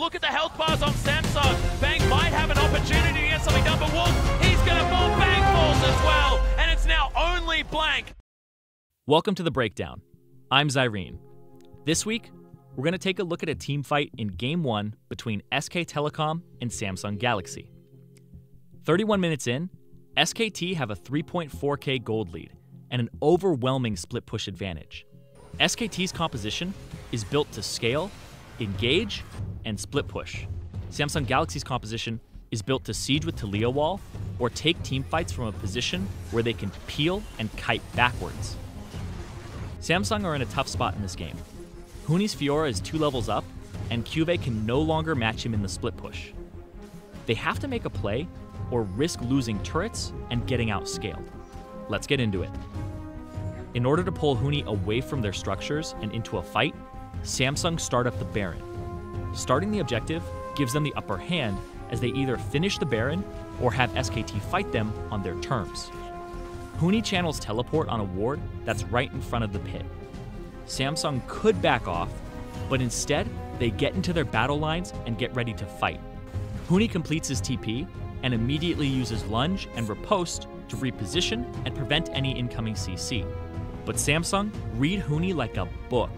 look at the health bars on Samsung. Bang might have an opportunity to get something done, but Wolf, he's going to fall. Bang falls as well, and it's now only Blank. Welcome to The Breakdown. I'm Zyrene. This week, we're going to take a look at a team fight in Game 1 between SK Telecom and Samsung Galaxy. 31 minutes in, SKT have a 3.4k gold lead and an overwhelming split push advantage. SKT's composition is built to scale, engage, and split push. Samsung Galaxy's composition is built to siege with Taliyah wall or take team fights from a position where they can peel and kite backwards. Samsung are in a tough spot in this game. Huni's Fiora is 2 levels up, and Cuvée can no longer match him in the split push. They have to make a play or risk losing turrets and getting outscaled. Let's get into it. In order to pull Huni away from their structures and into a fight, Samsung start up the Baron. Starting the objective gives them the upper hand as they either finish the Baron or have SKT fight them on their terms. Huni channels teleport on a ward that's right in front of the pit. Samsung could back off, but instead they get into their battle lines and get ready to fight. Huni completes his TP and immediately uses lunge and riposte to reposition and prevent any incoming CC. But Samsung read Huni like a book.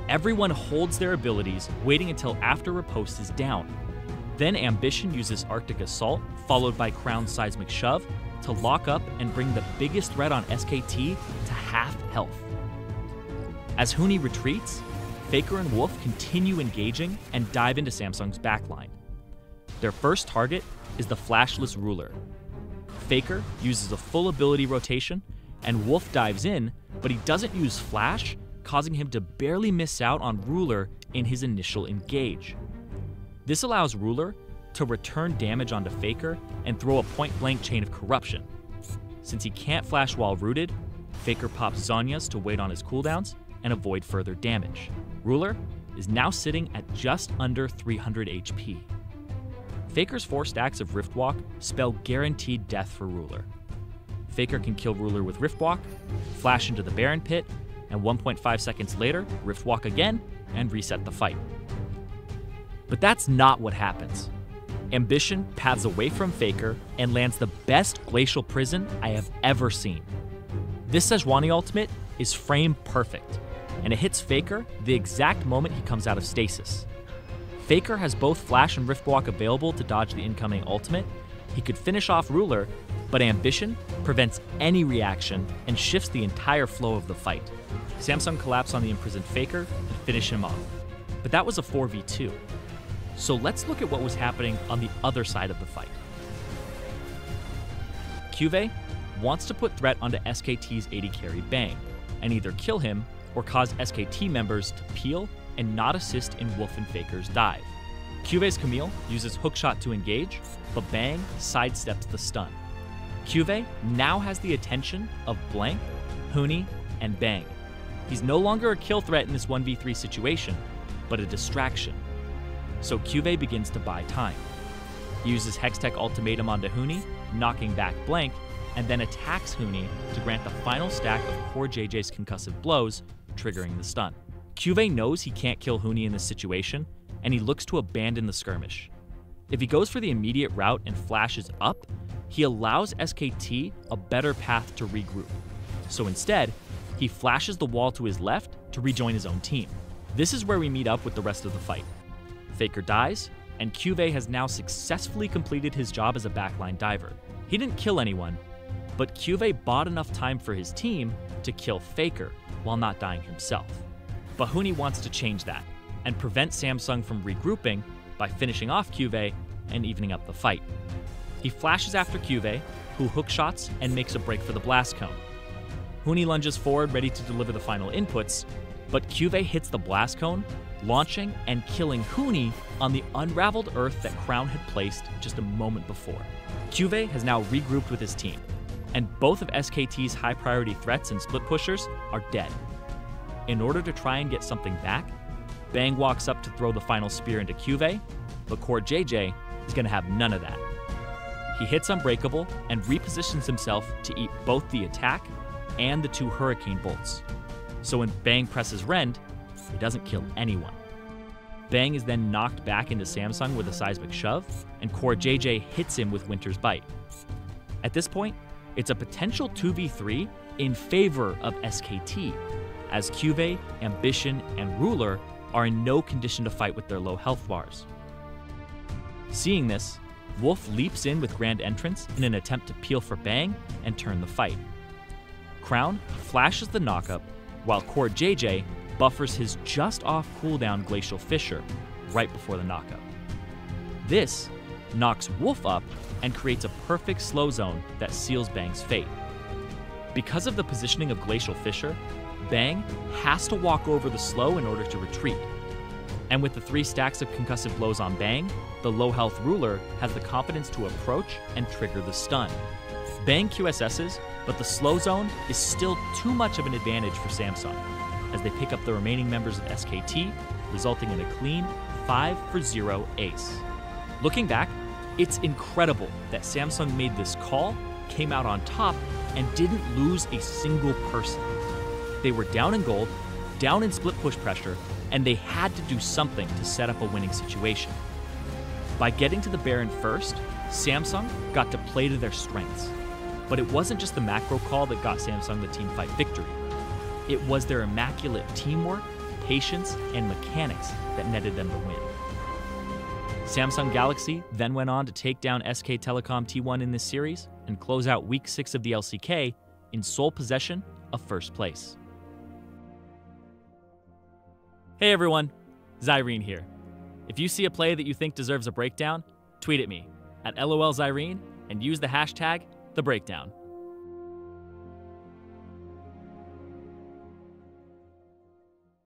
Everyone holds their abilities, waiting until after riposte is down. Then Ambition uses Arctic Assault, followed by Crown Seismic Shove, to lock up and bring the biggest threat on SKT to half health. As Huni retreats, Faker and Wolf continue engaging and dive into Samsung's backline. Their first target is the flashless Ruler. Faker uses a full ability rotation, and Wolf dives in, but he doesn't use Flash, causing him to barely miss out on Ruler in his initial engage. This allows Ruler to return damage onto Faker and throw a point-blank chain of corruption. Since he can't flash while rooted, Faker pops Zhonya's to wait on his cooldowns and avoid further damage. Ruler is now sitting at just under 300 HP. Faker's 4 stacks of Riftwalk spell guaranteed death for Ruler. Faker can kill Ruler with Riftwalk, flash into the Baron pit, and 1.5 seconds later, Riftwalk again, and reset the fight. But that's not what happens. Ambition paths away from Faker and lands the best Glacial Prison I have ever seen. This Sejuani ultimate is frame perfect, and it hits Faker the exact moment he comes out of stasis. Faker has both Flash and Riftwalk available to dodge the incoming ultimate. He could finish off Ruler, but Ambition prevents any reaction and shifts the entire flow of the fight. Samsung collapse on the imprisoned Faker and finish him off. But that was a 4v2. So let's look at what was happening on the other side of the fight. Cuvée wants to put threat onto SKT's AD carry Bang, and either kill him or cause SKT members to peel and not assist in Wolf and Faker's dive. Cuvée's Camille uses hookshot to engage, but Bang sidesteps the stun. Cuvée now has the attention of Blank, Huni, and Bang. He's no longer a kill threat in this 1v3 situation, but a distraction. So Cuvée begins to buy time. He uses Hextech Ultimatum onto Huni, knocking back Blank, and then attacks Huni to grant the final stack of Core JJ's concussive blows, triggering the stun. Cuvée knows he can't kill Huni in this situation, and he looks to abandon the skirmish. If he goes for the immediate route and flashes up, he allows SKT a better path to regroup. So instead, he flashes the wall to his left to rejoin his own team. This is where we meet up with the rest of the fight. Faker dies, and Cuvée has now successfully completed his job as a backline diver. He didn't kill anyone, but Cuvée bought enough time for his team to kill Faker while not dying himself. But Huni wants to change that and prevent Samsung from regrouping by finishing off Cuvée and evening up the fight. He flashes after Cuvée, who hookshots and makes a break for the blast cone. Huni lunges forward ready to deliver the final inputs, but Cuvée hits the blast cone, launching and killing Huni on the unraveled earth that Crown had placed just a moment before. Cuvée has now regrouped with his team, and both of SKT's high priority threats and split pushers are dead. In order to try and get something back, Bang walks up to throw the final spear into Cuvée, but Core JJ is going to have none of that. He hits Unbreakable and repositions himself to eat both the attack and the 2 Hurricane bolts. So when Bang presses Rend, he doesn't kill anyone. Bang is then knocked back into Samsung with a seismic shove, and Core JJ hits him with Winter's Bite. At this point, it's a potential 2v3 in favor of SKT, as Cuvée, Ambition, and Ruler are in no condition to fight with their low health bars. Seeing this, Wolf leaps in with Grand Entrance in an attempt to peel for Bang and turn the fight. Crown flashes the knockup, while Core JJ buffers his just off cooldown Glacial Fissure right before the knockup. This knocks Wolf up and creates a perfect slow zone that seals Bang's fate. Because of the positioning of Glacial Fissure, Bang has to walk over the slow in order to retreat. And with the 3 stacks of concussive blows on Bang, the low health Ruler has the confidence to approach and trigger the stun. Bang QSS's, but the slow zone is still too much of an advantage for Samsung, as they pick up the remaining members of SKT, resulting in a clean 5-for-0 ace. Looking back, it's incredible that Samsung made this call, came out on top, and didn't lose a single person. They were down in gold, down in split push pressure, and they had to do something to set up a winning situation. By getting to the Baron first, Samsung got to play to their strengths. But it wasn't just the macro call that got Samsung the teamfight victory. It was their immaculate teamwork, patience, and mechanics that netted them the win. Samsung Galaxy then went on to take down SK Telecom T1 in this series and close out Week 6 of the LCK in sole possession of first place. Hey everyone, Zyrene here. If you see a play that you think deserves a breakdown, tweet at me at LOLZyrene and use the hashtag #TheBreakdown.